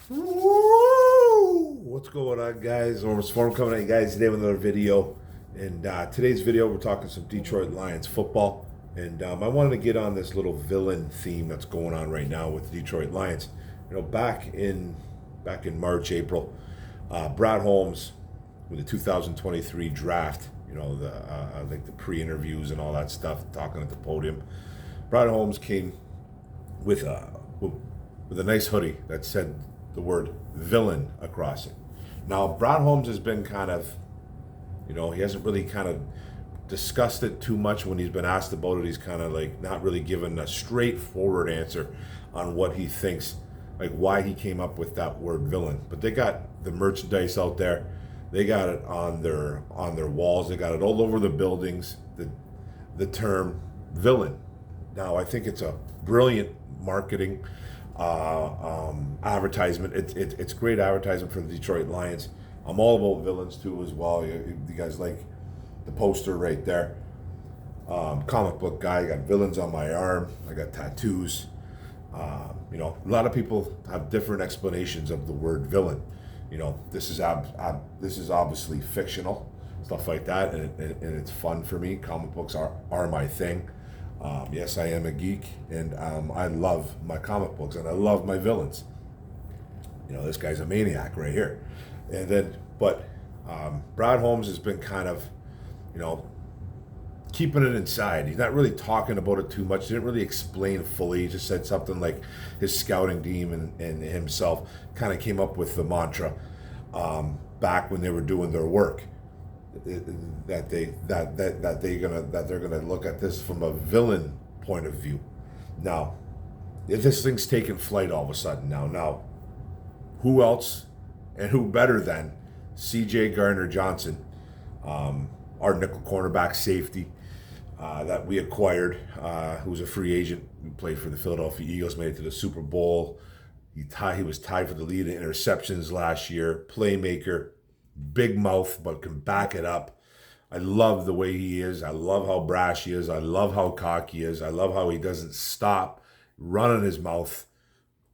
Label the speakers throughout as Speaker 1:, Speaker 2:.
Speaker 1: Woo! What's going on, guys? Ormus Forum coming at you guys today with another video. And today's video, we're talking some Detroit Lions football. And I wanted to get on this little villain theme that's going on right now with the Detroit Lions. You know, back in March, April, Brad Holmes with the 2023 draft. You know, the like the pre-interviews and all that stuff, talking at the podium. Brad Holmes came with a nice hoodie that said the word villain across it. Now, Brad Holmes has been kind of, you know, he hasn't really kind of discussed it too much when he's been asked about it. He's kind of like not really given a straightforward answer on what he thinks, like why he came up with that word villain. But they got the merchandise out there. They got it on their walls. They got it all over the buildings. The term villain. Now, I think it's a brilliant marketing advertisement. It's great advertisement for the Detroit Lions. I'm all about villains too as well. You guys like the poster right there. Comic book guy. I got villains on my arm. I got tattoos. You know, a lot of people have different explanations of the word villain. You know, this is obviously fictional, stuff like that, and it's fun for me. Comic books are my thing. Yes, I am a geek, and I love my comic books, and I love my villains. You know, this guy's a maniac right here. And then, but Brad Holmes has been kind of, you know, keeping it inside. He's not really talking about it too much. He didn't really explain fully. He just said something like his scouting team and himself kind of came up with the mantra back when they were doing their work. That they're gonna look at this from a villain point of view. Now, if this thing's taking flight all of a sudden now, who else and who better than C.J. Gardner-Johnson, our nickel cornerback safety that we acquired, who was a free agent, who played for the Philadelphia Eagles, made it to the Super Bowl. He was tied for the lead in interceptions last year. Playmaker. Big mouth, but can back it up. I love the way he is. I love how brash he is. I love how cocky he is. I love how he doesn't stop running his mouth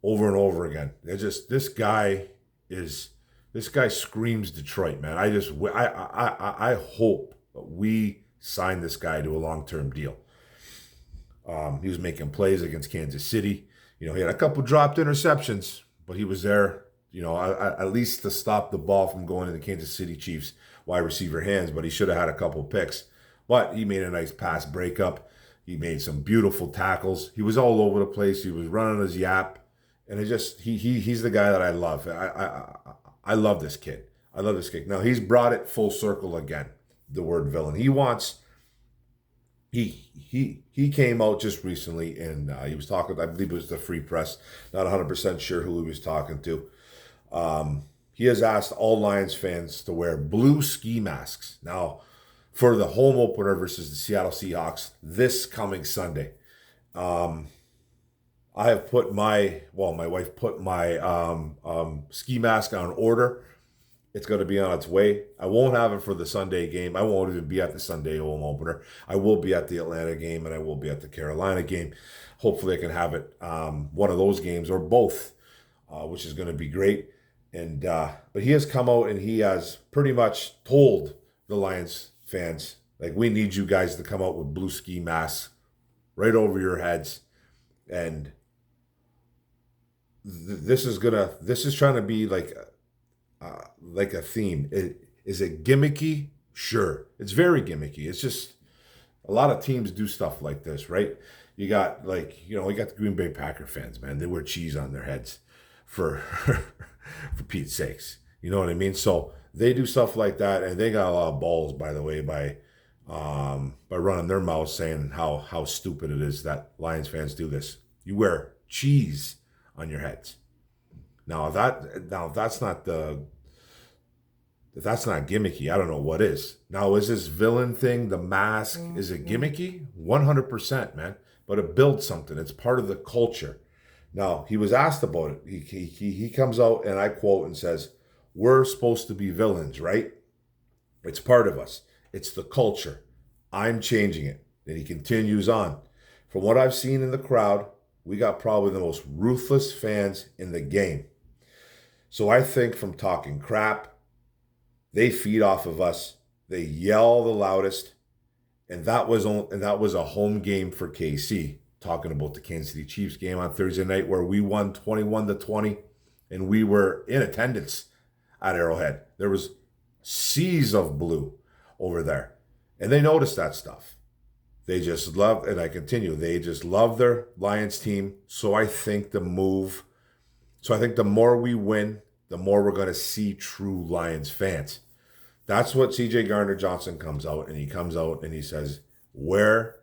Speaker 1: over and over again. It's just this guy screams Detroit, man. I hope that we sign this guy to a long-term deal. He was making plays against Kansas City. You know, he had a couple dropped interceptions, but he was there, you know, at least to stop the ball from going into Kansas City Chiefs wide receiver hands, but he should have had a couple picks. But he made a nice pass breakup. He made some beautiful tackles. He was all over the place. He was running his yap. And it just, he's the guy that I love. I love this kid. I love this kid. Now, he's brought it full circle again, the word villain. He came out just recently and he was talking, I believe it was the Free Press, not 100% sure who he was talking to. He has asked all Lions fans to wear blue ski masks now for the home opener versus the Seattle Seahawks this coming Sunday. I have put my wife put my ski mask on order. It's going to be on its way. I won't have it for the Sunday game. I won't even be at the Sunday home opener. I will be at the Atlanta game and I will be at the Carolina game. Hopefully I can have it one of those games or both, which is going to be great. And but he has come out and he has pretty much told the Lions fans, like, we need you guys to come out with blue ski masks right over your heads. And this is trying to be like a theme. Is it gimmicky? Sure. It's very gimmicky. It's just a lot of teams do stuff like this, right? You got, like, you know, we got the Green Bay Packer fans, man. They wear cheese on their heads for for Pete's sakes. You know what I mean? So they do stuff like that, and they got a lot of balls, by the way, by running their mouths saying how stupid it is that Lions fans do this. You wear cheese on your heads. If that's not gimmicky, I don't know what is. Now, is this villain thing, the mask, is it gimmicky? 100%, man. But it builds something. It's part of the culture. Now, he was asked about it. He comes out, and I quote, and says, "We're supposed to be villains, right? It's part of us. It's the culture. I'm changing it." Then he continues on. "From what I've seen in the crowd, we got probably the most ruthless fans in the game. So I think from talking crap, they feed off of us. They yell the loudest, and that was a home game for KC. Talking about the Kansas City Chiefs game on Thursday night, where we won 21-20, and we were in attendance at Arrowhead. There was seas of blue over there, and they noticed that stuff. They just love, and I continue. They just love their Lions team. So I think the more we win, the more we're going to see true Lions fans. That's what CJ Gardner-Johnson comes out and he says, wear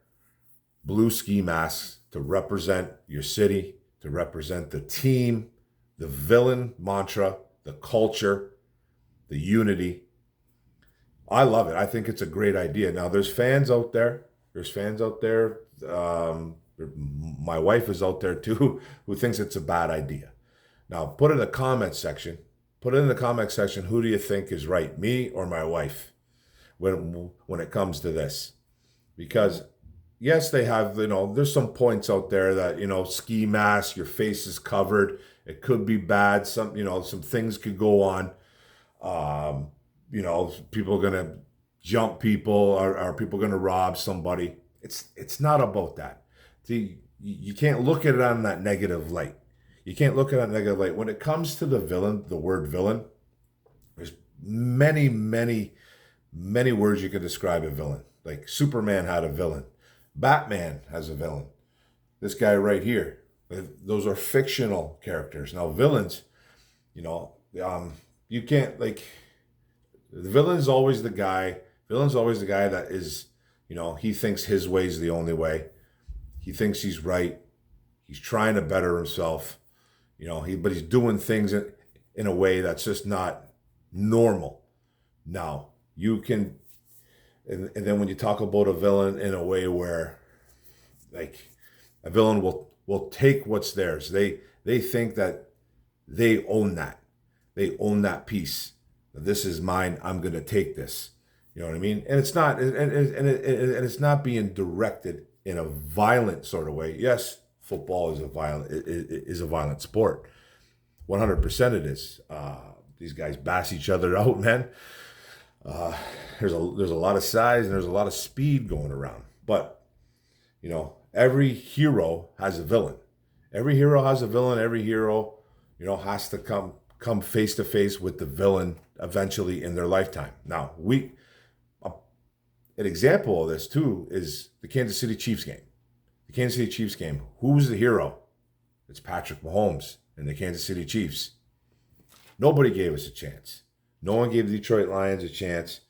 Speaker 1: blue ski masks to represent your city, to represent the team, the villain mantra, the culture, the unity. I love it. I think it's a great idea. Now, there's fans out there. My wife is out there too, who thinks it's a bad idea. Now, put it in the comment section. Who do you think is right, me or my wife, when it comes to this? Because yes, they have, there's some points out there that, ski mask, your face is covered. It could be bad. Some things could go on. People are going to jump people. Are people going to rob somebody? It's not about that. See, you can't look at it on that negative light. When it comes to the villain, the word villain, there's many, many, many words you could describe a villain. Like Superman had a villain. Batman has a villain. This guy right here. Those are fictional characters. Now, villains, you can't, the villain's always the guy. That is, he thinks his way's the only way. He thinks he's right. He's trying to better himself. But he's doing things in a way that's just not normal. Now, you can, and then when you talk about a villain in a way where, a villain will take what's theirs. They think that they own that. They own that piece. This is mine. I'm going to take this. You know what I mean? And it's not, and it's not being directed in a violent sort of way. Yes, football is a violent sport. 100% it is. These guys bash each other out, man. There's a lot of size and there's a lot of speed going around. But every hero has a villain. Every hero has a villain. Every hero, has to come face to face with the villain eventually in their lifetime. Now, an example of this too is the Kansas City Chiefs game. The Kansas City Chiefs game. Who's the hero? It's Patrick Mahomes and the Kansas City Chiefs. Nobody gave us a chance. No one gave the Detroit Lions a chance.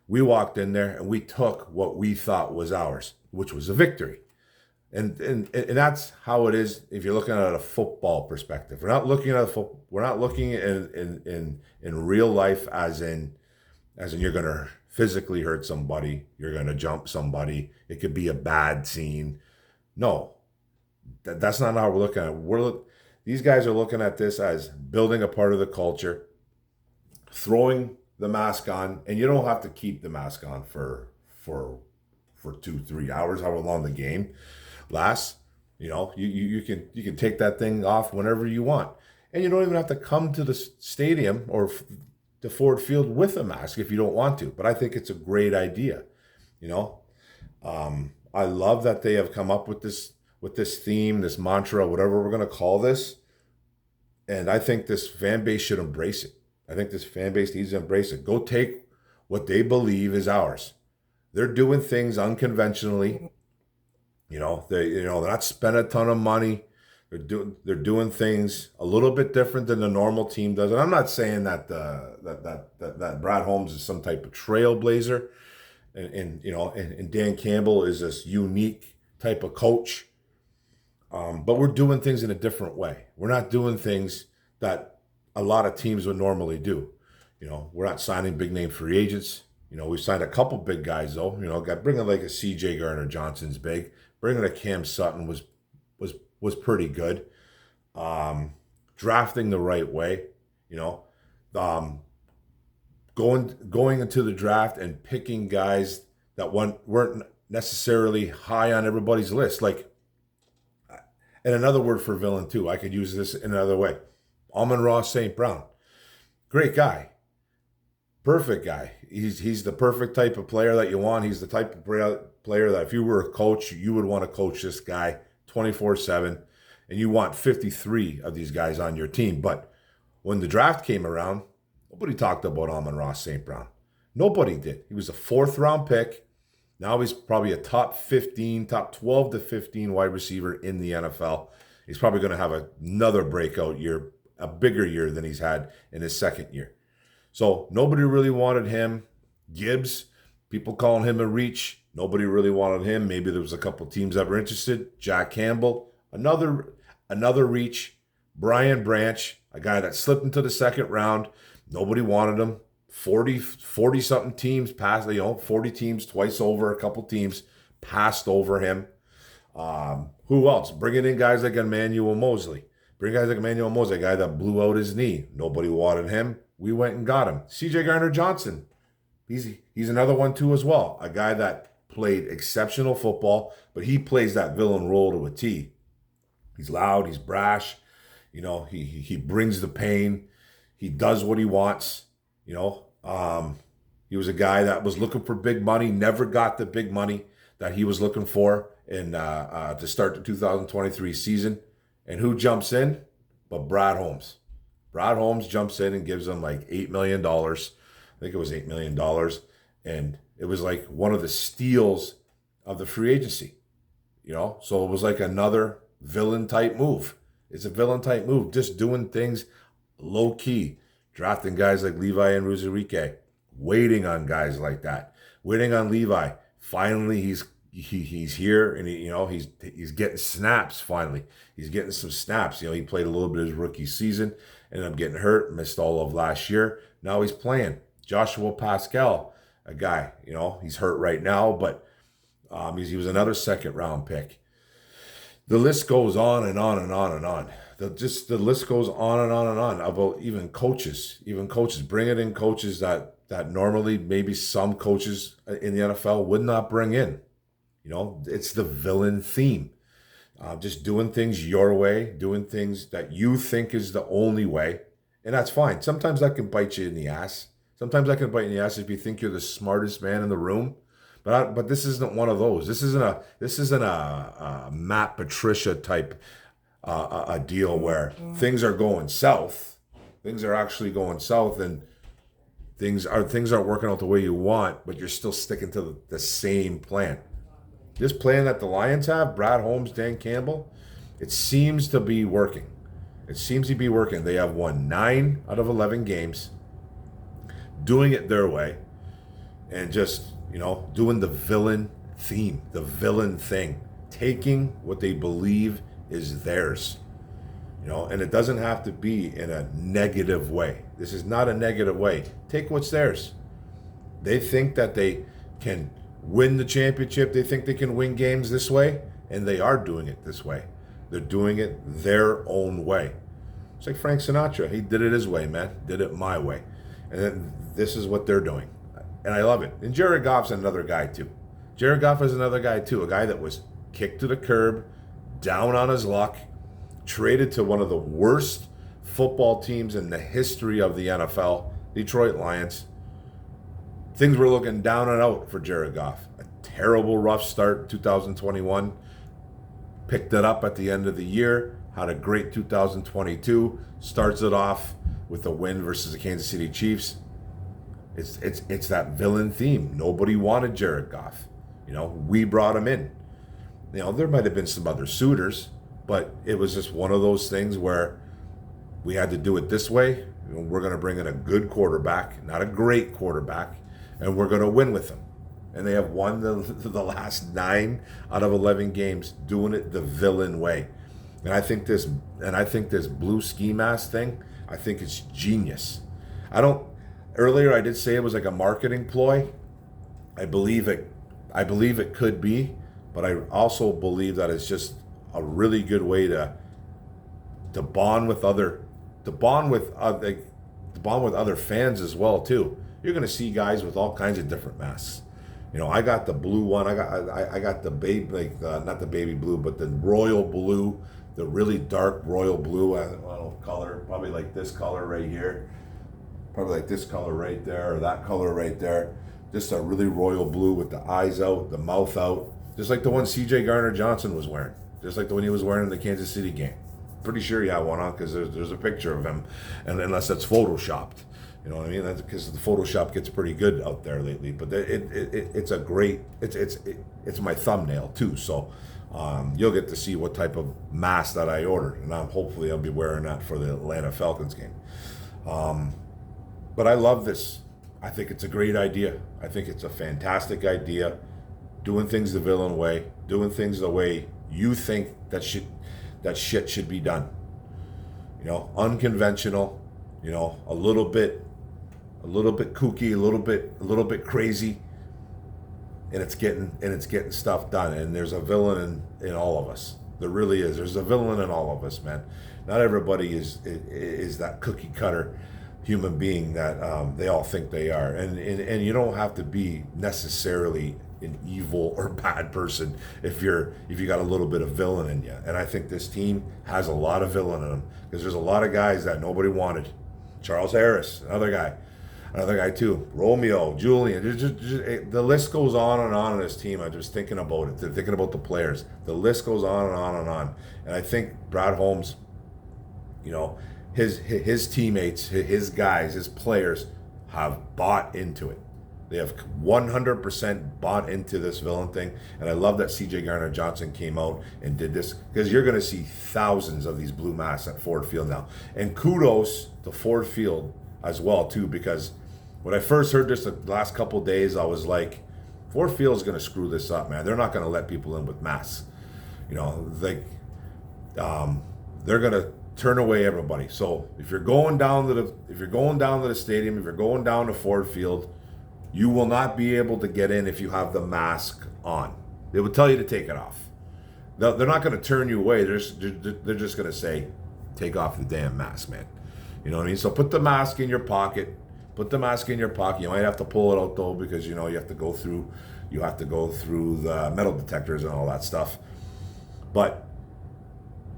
Speaker 1: We walked in there and we took what we thought was ours, which was a victory. And that's how it is if you're looking at a football perspective. We're not looking in real life as in you're going to physically hurt somebody, you're going to jump somebody. It could be a bad scene. No, that's not how we're looking at it. These guys are looking at this as building a part of the culture, throwing the mask on, and you don't have to keep the mask on for 2-3 hours, however long the game lasts. You can take that thing off whenever you want, and you don't even have to come to the stadium or the Ford Field with a mask if you don't want to. But I think it's a great idea. I love that they have come up with this theme, this mantra, whatever we're going to call this. And I think this fan base should embrace it. I think this fan base needs to embrace it. Go take what they believe is ours. They're doing things unconventionally. They're not spending a ton of money. They're doing things a little bit different than the normal team does. And I'm not saying that that Brad Holmes is some type of trailblazer, and Dan Campbell is this unique type of coach. But we're doing things in a different way. We're not doing things that a lot of teams would normally do. We're not signing big name free agents. We've signed a couple big guys though. Bringing like a CJ Gardner-Johnson's big. Bringing a Cam Sutton was pretty good. Drafting the right way. Going into the draft and picking guys that weren't necessarily high on everybody's list. And another word for villain too, I could use this in another way. Amon-Ra St. Brown. Great guy. Perfect guy. He's the perfect type of player that you want. He's the type of player that if you were a coach, you would want to coach this guy 24/7, and you want 53 of these guys on your team. But when the draft came around, nobody talked about Amon-Ra St. Brown. Nobody did. He was a 4th-round pick. Now he's probably a top 15, top 12 to 15 wide receiver in the NFL. He's probably going to have another breakout year, a bigger year than he's had in his 2nd year. So nobody really wanted him. Gibbs, people calling him a reach. Nobody really wanted him. Maybe there was a couple teams that were interested. Jack Campbell, another reach. Brian Branch, a guy that slipped into the 2nd round. Nobody wanted him. 40-something teams passed, 40 teams twice over, a couple teams passed over him. Who else? Bringing in guys like Emmanuel Mosley. A guy that blew out his knee. Nobody wanted him. We went and got him. CJ Gardner-Johnson. He's another one too as well. A guy that played exceptional football, but he plays that villain role to a T. He's loud. He's brash. He brings the pain. He does what he wants. He was a guy that was looking for big money, never got the big money that he was looking for to start the 2023 season. And who jumps in? But Brad Holmes. Brad Holmes jumps in and gives him like $8 million. I think it was $8 million. And it was like one of the steals of the free agency. So it was like another villain type move. It's a villain type move, just doing things low key. Drafting guys like Levi and Ruzarike, waiting on guys like that, waiting on Levi. Finally, he's here, and he's getting snaps. Finally, he's getting some snaps. He played a little bit of his rookie season, ended up getting hurt, missed all of last year. Now he's playing. Joshua Pascal, a guy, he's hurt right now, but he was another 2nd-round pick. The list goes on and on and on and on. The list goes on and on and on about even coaches, bringing in coaches that normally maybe some coaches in the NFL would not bring in. It's the villain theme. Just doing things your way, doing things that you think is the only way, and that's fine. Sometimes that can bite you in the ass. Sometimes that can bite you in the ass if you think you're the smartest man in the room. But this isn't one of those. This isn't a Matt Patricia type a deal where things are going south. Things are actually going south, and things aren't working out the way you want, but you're still sticking to the same plan. This plan that the Lions have, Brad Holmes, Dan Campbell, it seems to be working. They have won 9 out of 11 games, doing it their way, and just doing the villain theme, the villain thing, taking what they believe is theirs, and it doesn't have to be in a negative way. This is not a negative way. Take what's theirs. They think that they can win the championship. They think they can win games this way, and they are doing it this way. They're doing it their own way. It's like Frank Sinatra. He did it his way, man. Did it my way. And then this is what they're doing. And I love it. And Jared Goff's another guy, too. A guy that was kicked to the curb, down on his luck, traded to one of the worst football teams in the history of the NFL, Detroit Lions. Things were looking down and out for Jared Goff. A terrible, rough start in 2021. Picked it up at the end of the year. Had a great 2022. Starts it off with a win versus the Kansas City Chiefs. It's that villain theme. Nobody wanted Jared Goff. We brought him in. There might have been some other suitors, but it was just one of those things where we had to do it this way. We're going to bring in a good quarterback, not a great quarterback, and we're going to win with him. And they have won the last 9 out of 11 games doing it the villain way. And I think this blue ski mask thing, I think it's genius. Earlier I did say it was like a marketing ploy. I believe it could be, but I also believe that it's just a really good way to bond with other fans as well too. You're going to see guys with all kinds of different masks. I got the blue one. I got the baby, not the baby blue, but the royal blue, the really dark royal blue. I don't know color, probably like this color right here. probably like this color right there or that color right there. Just a really royal blue with the eyes out, the mouth out, just like the one CJ Gardner-Johnson was wearing, just like the one he was wearing in the Kansas City game. Pretty sure he had one on because there's a picture of him, and unless that's photoshopped, you know what I mean? That's because the Photoshop gets pretty good out there lately. But it's a great, it's my thumbnail too. So you'll get to see what type of mask that I ordered, and hopefully I'll be wearing that for the Atlanta Falcons game. But I love this. I think it's a great idea. I think it's a fantastic idea. Doing things the villain way, doing things the way you think that shit should be done. You know, unconventional. You know, a little bit kooky, a little bit crazy, and it's getting stuff done. And there's a villain in all of us. There really is. There's a villain in all of us, man. Not everybody is that cookie cutter human being that they all think they are. And you don't have to be necessarily an evil or bad person if you got a little bit of villain in you. And I think this team has a lot of villain in them, because there's a lot of guys that nobody wanted. Charles Harris, another guy too. Romeo, Julian. The list goes on and on in this team. I'm just thinking about it. They're thinking about the players. The list goes on and on and on. And I think Brad Holmes, you know, his teammates, his guys, his players have bought into it. They have 100% bought into this villain thing. And I love that CJ Gardner-Johnson came out and did this, because you're going to see thousands of these blue masks at Ford Field now. And kudos to Ford Field as well, too, because when I first heard this the last couple of days, I was like, Ford Field is going to screw this up, man. They're not going to let people in with masks. You know, they're going to turn away everybody. So if you're going down to the stadium, if you're going down to Ford Field, you will not be able to get in if you have the mask on. They will tell you to take it off. They're not going to turn you away. They're just going to say, take off the damn mask, man. You know what I mean? So put the mask in your pocket. Put the mask in your pocket. You might have to pull it out though, because you know you have to go through the metal detectors and all that stuff. But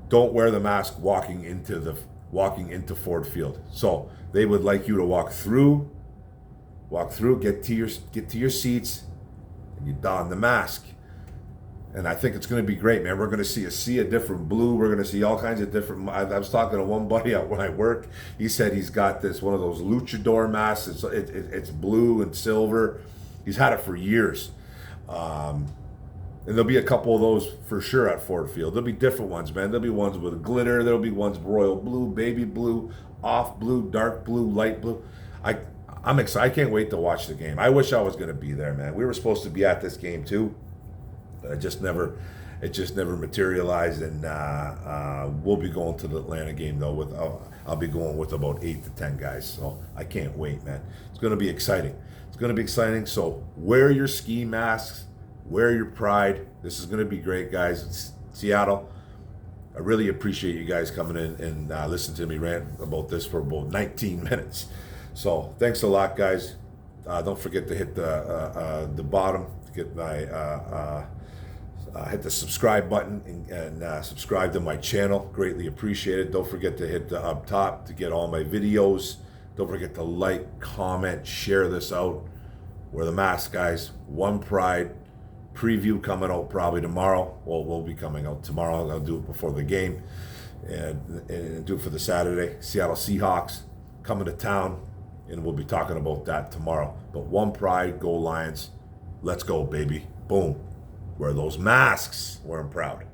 Speaker 1: don't wear the mask walking into Ford Field. So they would like you to walk through, get to your seats, and you don the mask. And I think it's going to be great, man. We're going to see a different blue. We're going to see all kinds of different. I was talking to one buddy when I work. He said he's got one of those luchador masks. It's blue and silver. He's had it for years. And there'll be a couple of those for sure at Ford Field. There'll be different ones, man. There'll be ones with glitter. There'll be ones royal blue, baby blue, off blue, dark blue, light blue. I'm excited. I can't wait to watch the game. I wish I was going to be there, man. We were supposed to be at this game too. It just never materialized, and we'll be going to the Atlanta game though. I'll be going with about 8 to 10 guys, so I can't wait, man. It's going to be exciting. So wear your ski masks, wear your pride. This is going to be great, guys. It's Seattle. I really appreciate you guys coming in and listening to me rant about this for about 19 minutes. So thanks a lot, guys. Don't forget to hit the bottom to get my. Hit the subscribe button and subscribe to my channel. Greatly appreciated. Don't forget to hit the up top to get all my videos. Don't forget to like, comment, share this out. Wear the mask, guys. One Pride preview coming out probably tomorrow. Well, we'll be coming out tomorrow. I'll do it before the game and do it for the Saturday. Seattle Seahawks coming to town, and we'll be talking about that tomorrow. But One Pride, go Lions. Let's go, baby. Boom. Wear those masks. Wear them proud.